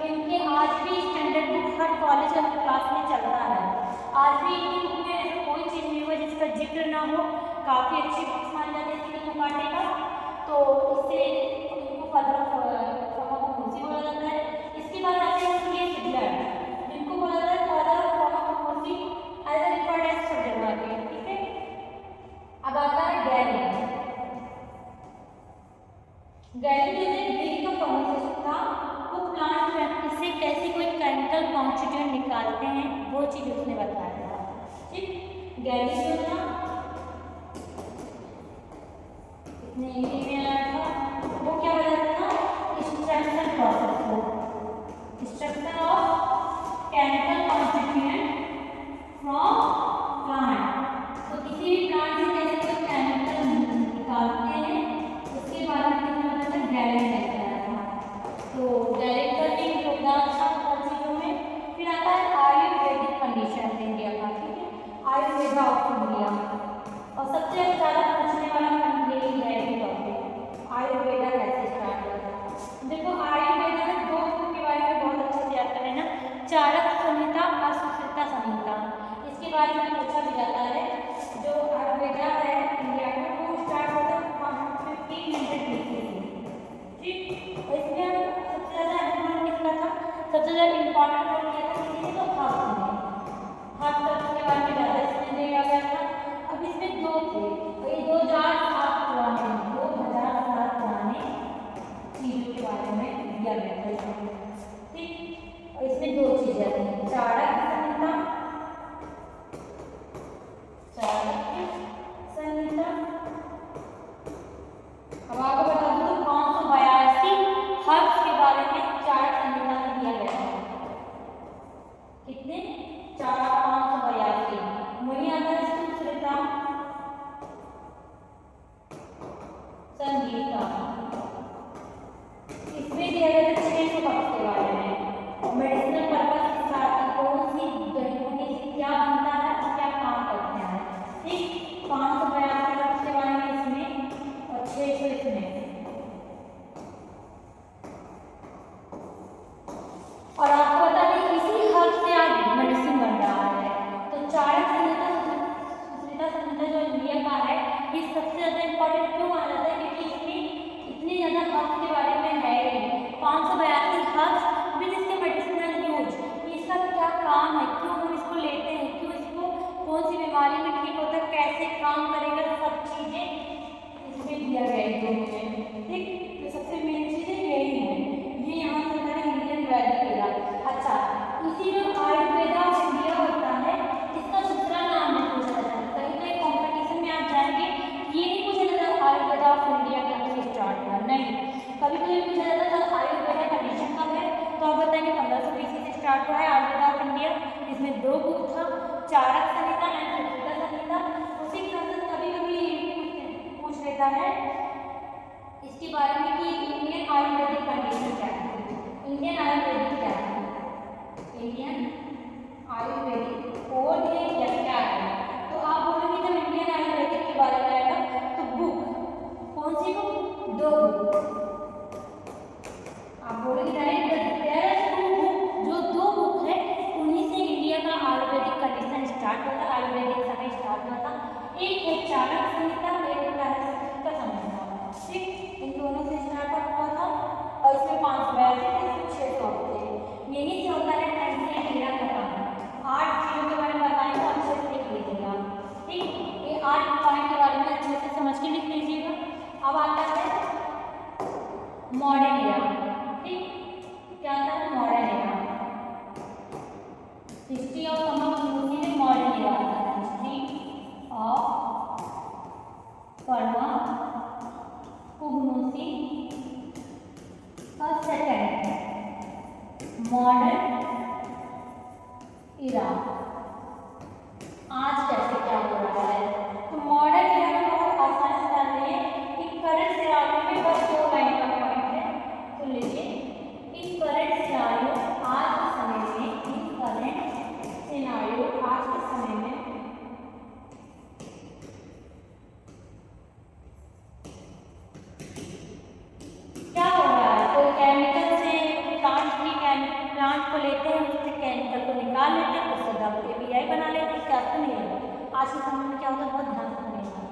इनके आज भी स्टैंडर्ड बुक हर कॉलेज और क्लास में चलता है। आज भी इनकी बुक में ऐसा कोई चीज़ नहीं हुआ जिसका जिक्र ना हो। काफ़ी अच्छी बुक्स मानी जाती है C.K. कोकाटे का, तो इससे इनको फादर ऑफ फार्माकोग्नोसी बोला जाता है। इसके बाद आते हैं C.A. फिडलर, जिनको बोला जाता है father of pharmacognosy as a record as सब जगह पे। ठीक है, अब आता है गैलिन। गैलिन जो है ग्रीक का फार्मासिस्ट था, वो प्लांट से कैसे कोई केमिकल कॉन्स्टिट्यूएंट निकालते हैं वो चीज़ उसने बताया था। ठीक, गैलिन जो था इसने हिंदी में आया था, वो क्या बताता था? एक्सट्रैक्शन प्रोसेस को, extraction of chemical constituent from plant. तो किसी भी प्लांट से कैसे कोई केमिकल निकालते हैं उसके बारे में कितना बताता है? गैलिन ने बताया था। तो गैलिन का भी योगदान था हर चीज़ों में। फिर आता है आयुर्वेदिक कंडीशन इंडिया का। ठीक है, आयुर्वेदा ऑफ इंडिया, और सबसे ज़्यादा पूछने वाला यही है भी टॉपिक, आयुर्वेदा कैसे स्टार्ट हुआ था। देखो आयुर्वेदा में 2 बुक के बारे में बहुत अच्छे से याद करें ना, चाणक्य संहिता और सुश्रुता संहिता। इसके बारे में पूछा भी जाता है। जो आयुर्वेदा है इंडिया में वो स्टार्ट होता है 1500 BC से। ठीक, और इसमें सबसे ज़्यादा इम्पोर्टेंट किसका था? सबसे ज़्यादा इम्पोर्टेंट रोल किया था किसी ने? तो हर्ब्स ने। हर्ब्स के बारे में ज़्यादा इसमें दिया गया था। अब इसमें 2 थे, और ये 2007 पुराने चीज़ों के बारे में दिया गया था इसमें। ठीक, और इसमें 2 चीज़ें थी, चाणक्य संहिता, चाणक्य संहिता। अब आपको बता दूं तो 582 हर्ब्स के बारे में चाणक्य संहिता में दिया गया है। कितने? 582। वही आता है सुश्रुता संहिता, इसमें दिया गया था 600 हर्ब्स के बारे में। मेडिसिनल पर्पस के साथ कौन सी जड़ी बूटी से क्या बनता है और क्या काम करते हैं। ठीक, 582 हर्ब्स के बारे में इसमें पूछता है इसके बारे में कि इंडियन आयुर्वेदिक कंडीशन क्या है। इंडियन आयुर्वेदिक क्या है, इंडियन आयुर्वेदिक कोड है या क्या है। तो आप बोलोगे जब इंडियन आयुर्वेदिक के बारे में आएगा तो बुक, कौन सी बुक, दो बुक। आप बोलोगे direct there are two book, जो दो बुक है उन्हीं से इंडिया का आयुर्वेदिक कंडीशन स्टार्ट होता, आयुर्वेदिक समय स्टार्ट होता। एक है चाणक्य संहिता, एक होता है का संहिता, ठीक, इन दोनों से स्टार्ट हुआ था और इसमें 582 थे, इसमें 600 थे। यही से होता है एंशिएंट इंडिया का काम। 8 चीजों के बारे में बताएंगे, अच्छे से लिख लीजिएगा, ठीक। ये 8 पॉइंट के बारे में अच्छे से समझ के लिख लीजिएगा। अब आता है मॉडर्न एरा, ठीक, क्या आता है modern era. History of pharmacology में मॉडर्न एरा आता है, हिस्ट्री ऑफ फार्माकोलॉजी का सेकंड मॉडर्न एरा। आज कैसे क्या हो रहा है, तो मॉडर्न एरा में बहुत आसानी से जान रहे हैं कि करंट सिनारियो में बस 2 लाइन का पॉइंट है। तो लीजिए इन करंट सिनारियो आज के समय में, इन करंट सिनारियो आज के समय में क्या हो रहा है। कोई केमिकल से प्लांट को लेते हैं, उससे केमिकल को निकाल लेते हैं, उससे दवा API बना लेते हैं, क्या तो नहीं है। आज के समय में क्या होता है, बहुत ध्यान से सुनिएगा।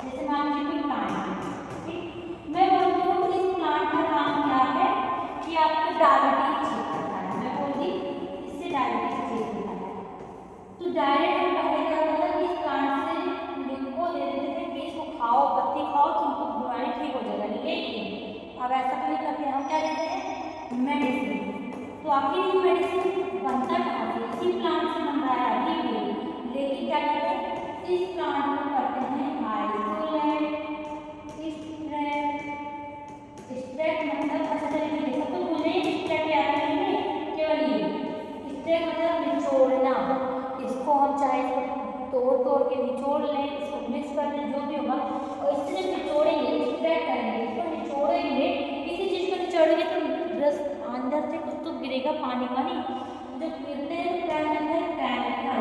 जैसे मान लीजिए कोई प्लांट है, ठीक, मैं बोलती हूँ इस प्लांट का काम क्या है कि आपको डायबिटीज ठीक करता है। मैं बोलती इससे डायबिटीज ठीक होता है, तो डायरेक्ट हम पहले क्या होता है कि इस प्लांट से लिखो दे देते थे कि इसको खाओ, पत्ती खाओ, तुमको बीमारी ठीक हो जाएगा। लेकिन अब ऐसा तो नहीं करते, हम क्या देते हैं मेडिसिन। तो आखिर ये मेडिसिन बनता कहाँ से, इसी प्लांट से बन रहा है अभी भी। लेकिन क्या करते हैं इस प्लांट में करते हैं आइसोलेट, स्ट्रेट मतलब अच्छा तरीके से सब तो बोले स्ट्रेट याद करेंगे, केवल ये स्ट्रेट मतलब निचोड़ना। इसको हम चाहे तोड़ के निचोड़ लें, इसको मिक्स कर लें, जो भी होगा, और इससे जब निचोड़ेंगे स्ट्रेट करेंगे, इसको निचोड़ेंगे, किसी चीज़ को निचोड़ेंगे तो रस अंदर से कुछ तो गिरेगा पानी का, नहीं जो गिरते हैं क्या कहते हैं केमिकल।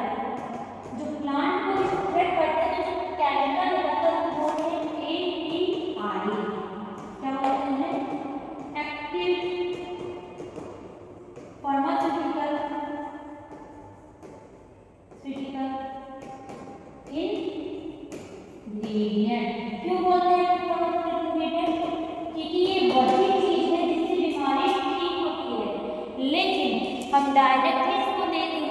जो प्लांट को स्प्रेड करते हैं तो जो केमिकल निकलता है वो है API, क्या बोलते हैं एक्टिव फार्मास्यूटिकल इंग्रेडिएंट। क्यों बोलते हैं फार्मास्यूटिकल इंग्रेडिएंट, क्योंकि ये वही चीज है जिससे बीमारी ठीक होती है। लेकिन हम डायरेक्टली इसको दे नहीं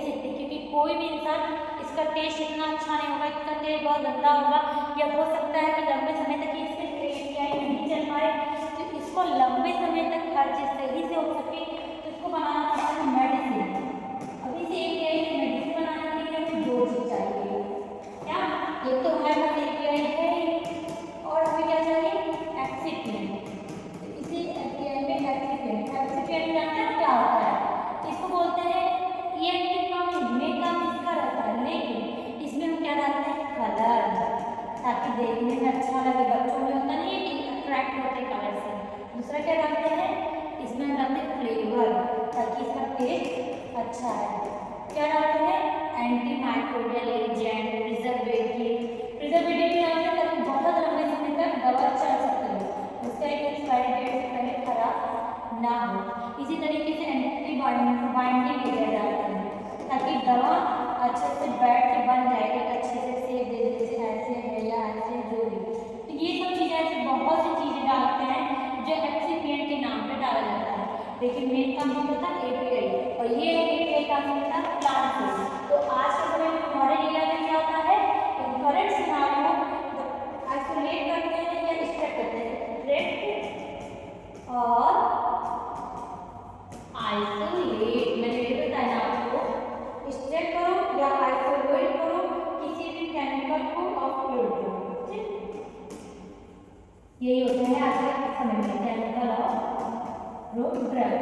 सकते क्योंकि कोई भी इंसान इसका टेस्ट इतना अच्छा नहीं होगा, इसका टेस्ट बहुत गंदा होगा, या हो सकता है कि लंबे समय तक इससे API नहीं चल पाए। तो इसको लंबे समय तक हर चीज़ सही से हो सके तो इसको बनाना पड़ता है मेडिसिन। अभी से API से मेडिसिन बनाने के लिए हमें 2 चीज़ चाहिए, क्या, एक तो हमारे पास API है और हमें क्या चाहिए एक्सिपिएंट। इसी API में एक्सिपिएंट जानते हैं क्या होता है, इसको बोलते हैं ये एक्टिव काम में काम इसका रहता है, लेकिन इसमें हम क्या डालते हैं कलर, ताकि देखने में अच्छा लगे। बच्चों में होता नहीं है कि अट्रैक्ट होते कलर से। दूसरा क्या डालते हैं इसमें हम डालते हैं फ्लेवर, ताकि इसका टेस्ट अच्छा है। क्या डालते हैं एंटी माइक्रोबियल एजेंट, प्रिजर्वेटिव डालते हैं ताकि बहुत लंबे समय तक दवा चल सके, उसका एक एक्सपायरी डेट से पहले खराब ना हो। इसी तरीके से एंटी बाइंडिंग एजेंट डालते हैं ताकि दवा अच्छे से बैठ के बन जाए, एक अच्छे से सेप दे दे, जैसे ऐसे है या ऐसे जो भी। तो ये सब चीज़ें ऐसे बहुत सी चीज़ें डालते हैं जो एक्सिपिएंट के नाम पे डाला जाता है, लेकिन मेन काम होता है API, और ये API काम होता है प्लांट से। तो आज के समय में हमारे एरिया में क्या होता है करंट सिनारियो आइसोलेट करते हैं या स्ट्रेट करते हैं, स्ट्रेट और आइसोलेट। मैंने ये बताया आपको, स्ट्रेट करो या आइसोलेट करो किसी भी केमिकल को और फ्लूइड को, ठीक, यही होता है आज के समय में केमिकल और ड्रग।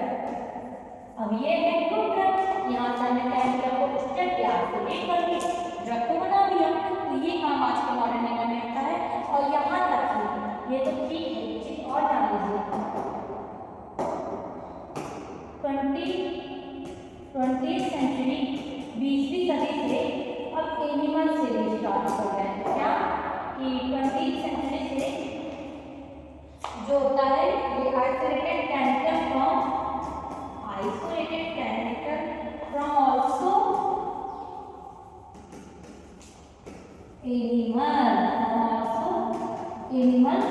अब ये है फ्लूइड ड्रग, यहाँ से हमने केमिकल को स्ट्रेट या आइसोलेट करके ड्रग को बना दिया। तो ये काम आज के मॉडर्न एरा में होता है, और यहाँ तक 20वीं सेंचुरी 20वीं सदी से अब एनिमल से भी स्टार्ट हो गया है। क्या कि 20वीं सेंचुरी से जो होता है ये isolated chemical from also animal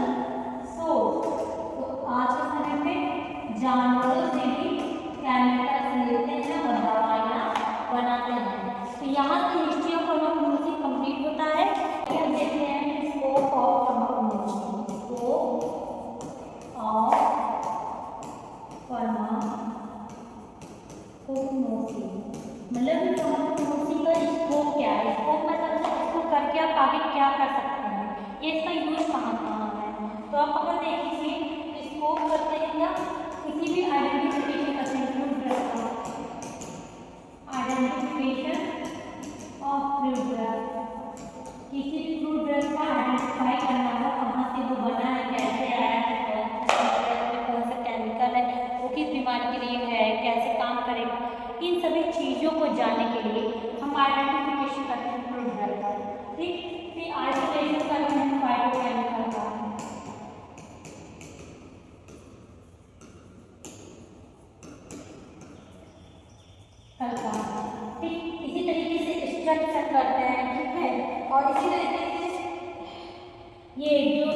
source. तो आज के समय में जानवरों से भी केमिकल्स लेते हैं और दवाइयाँ बनाते हैं। तो यहाँ से हिस्ट्री ऑफ फार्माकोलॉजी कंप्लीट होता है। हम देखते हैं scope of pharmacology. Scope of pharmacology मतलब फार्माकोलॉजी का स्कोप क्या है? स्कोप मतलब इसको करके आप आगे क्या कर सकते हैं, ये इसका यूज कहाँ कहाँ है। तो आप अगर देखेंगे स्कोप करते हैं क्या, किसी भी आइडेंटिफिकेशन करते हैं फ्रूट ड्रग का, आइडेंटिफिकेशन ऑफ फ्रूट ड्रग, किसी भी फ्रूट ड्रग का आइडेंटिफाई करना हो कहाँ से वो बना है, कैसे आया है, कौन सा केमिकल है, वो किस बीमारी के लिए है, कैसे काम करेगा, इन सभी चीज़ों को जानने के लिए हम आइडेंटिफिकेशन करते हैं फ्रूट ड्रग का। ठीक, फिर आइसोलेशन करते हैं फाइटोकेमिकल का। ठीक, इसी तरीके से स्ट्रक्चर करते हैं। ठीक है, और इसी तरीके से ये जो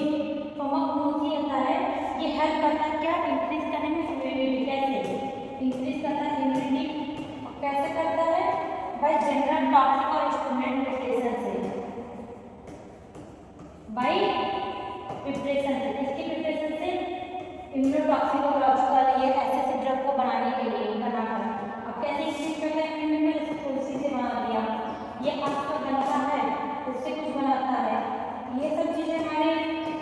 फार्माकोलॉजी होता है ये हेल्प करता है क्या, इंक्रीज करने में इम्यूनिटी। कैसे इंक्रीज करता है इम्यूनिटी? कैसे करता है? बाय जनरल टॉक्सिक और स्टिमुलेंट प्रिपरेशन से, बाय प्रिपरेशन से। इसकी प्रिपरेशन से इम्यूनोटॉक्सिकोलॉजिकल ये ऐसे ड्रग को बनाने के लिए बनाकर अब कैसे इंक्रीज करता है इम्यूनिटी, उसको तुलसी से बना दिया, ये आपका बनता है उससे कुछ बनाता है। ये सब चीज़ें हमारे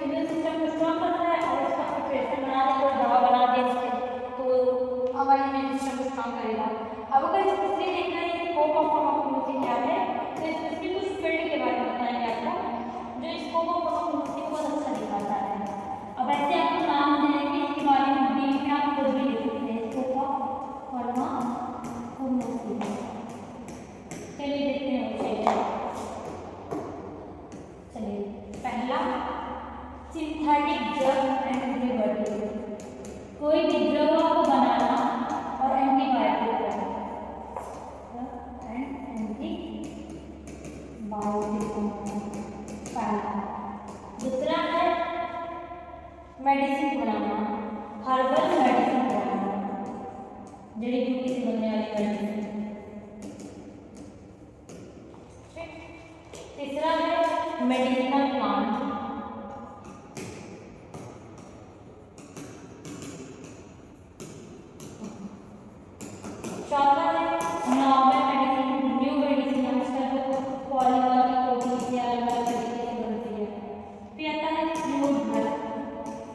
इम्यून सिस्टम को स्ट्रॉन्ग करता है और उसका प्रिपरेशन बना दे, कोई दवा बना दे तो हमारे इम्यून सिस्टम को स्ट्रॉन्ग करेगा। अब अगर इसलिए देखना है स्कोप ऑफ फार्माकोलॉजी क्या है, तो इसकी कुछ फील्ड के बारे में बताएंगे आपको जो स्कोप ऑफ फार्माकोलॉजी को बहुत अच्छा दिखाता है। अब ऐसे आपको नाम देंगे इसके बारे में ब्रीफ में आप खुद भी लिख सकते हैं स्कोप ऑफ फार्माकोलॉजी। चलिए देखते हैं चलिए पहला सिंथेटिक ड्रग एंड एंटीबायोटिक, कोई भी ड्रग को बनाना और एंटीबायोटिक करना एंड एंटीबायोटिक पहला। दूसरा है मेडिसिन बनाना, हर्बल मेडिसिन बनाना, जड़ी बूटी से बनने वाली मेडिसिन। तीसरा है मेडिसिनल प्लांट, चौथा है नॉर्मल मेडिसिन, न्यू मेडिसिन आजकल जो पॉलीमर की कोटिंग से अलग अलग तरीके से बनती है। फिर आता है फ्रूट ड्रग,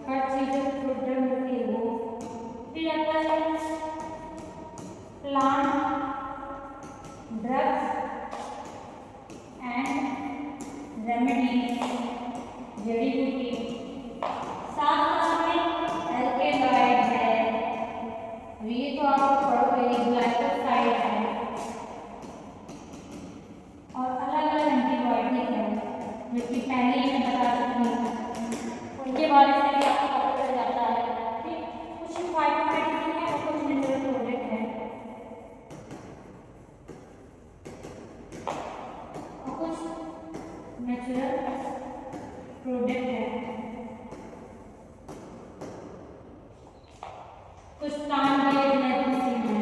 हर चीज़ जो फ्रूट ड्रग मिलती है वो। फिर आता है प्लांट ड्रग्स एंड रेमेडीज, जड़ी बूटी। साथ में एल्केलॉइड है, ये तो आप पढ़ोगे, ग्लाइकोसाइड है और अलग अलग एंटीबायोटिक है जो कि पहले ही मैं बता चुकी हूँ, उनके बारे में भी आपको पता चल जाता है। ठीक, कुछ फाइटोमेडिसिन है और कुछ मिनरल प्रोडक्ट है और कुछ नेचुरल प्रोडक्ट है, कुछ प्लांट बेस्ड मेडिसिन है।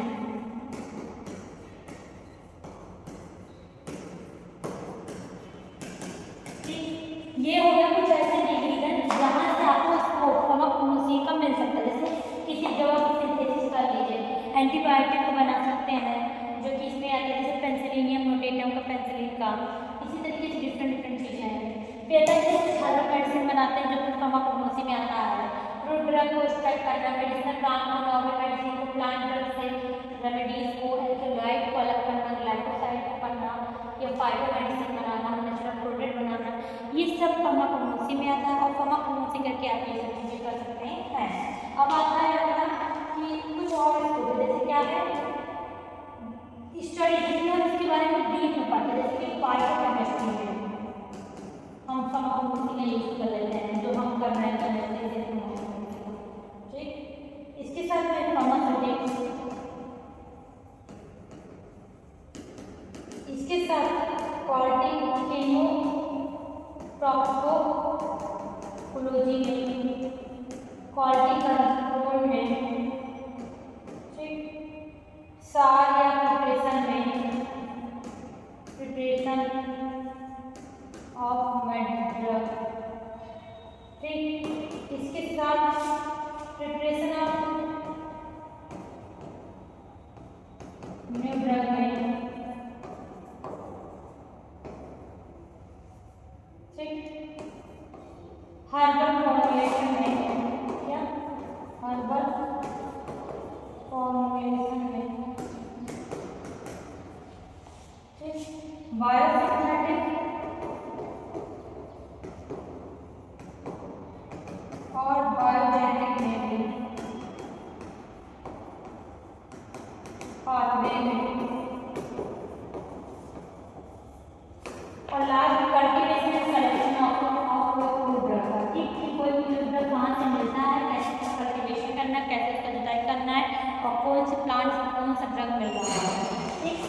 ये हो गया कुछ ऐसे डिवीजन जहाँ से आपको स्कोप फार्माकोलॉजी का मिल सकता है। जैसे किसी दवा की सिंथेसिस कर लीजिए, एंटीबायोटिक को बना सकते हैं जो कि इसमें आते हैं, जैसे पेंसिलिनियम नोटेटियम का पेंसिलिन का, इसी तरीके से डिफरेंट चीज़ें हैं। फिर हर्बल मेडिसिन बनाते हैं जो कि फार्माकोलॉजी में आता है। फ्रूट ड्रग को स्टडी करना, मेडिसिनल प्लांट को, नॉर्मल मेडिसिन को, प्लांट ड्रग से रेमेडीज को, एल्केलॉइड को अलग करना, ग्लाइकोसाइड को करना, या फाइटो मेडिसिन बनाना, नेचुरल प्रोडक्ट बनाना, ये सब फार्माकोलॉजी में आता है और फार्माकोलॉजी करके आप ये सब चीज़ें कर सकते हैं। अब आता है अपना कि कुछ और स्कोप, जैसे क्या क्या है, स्टडी जिसमें हम इसके बारे में डीप में पढ़ते हैं, जैसे कि बायोकेमिस्ट्री में हम समाकोटि का यूज कर लेते हैं, जो हम कर रहे हैं। ठीक, इसके साथ में फार्मास्यूटिक्स, इसके साथ क्वालिटी केमो टॉक्सिकोलॉजी में, क्वालिटी कंट्रोल में, ठीक, सार या प्रिपरेशन ऑफ मेडिकल, ठीक, इसके साथ प्रिपरेशन ऑफ न्यू ड्रग में, ठीक, हर्बल फॉर्मुलेशन में, क्या हर्बल फॉर्मुलेशन में, ठीक, बायोसिंथेटिक और बायोजेनिक में भी, पाथवे में, और last cultivation and collection of food drug, ठीक, कोई भी ड्रग कहाँ से मिलता है, कैसे उसका कल्टीवेशन करना है, कैसे उसका जुताई करना है, और कौन से प्लांट से कौन सा ड्रग मिल रहा है, ठीक।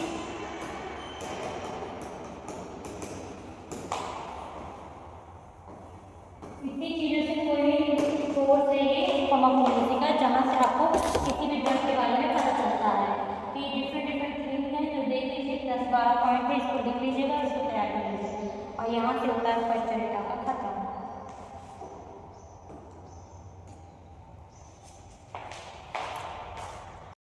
इतनी चीज़ों से कोई कोर्स है ये फार्माकोलॉजी का, जहाँ से आपको किसी भी ड्रग के बारे में पता चलता है। तो ये डिफरेंट थिंग है, जो देख लीजिए 10-12 पॉइंट है, इसको लिख लीजिएगा, इसको तैयार कर लीजिए, और यहाँ से होता है फर्स्ट चैप्टर का खत्म।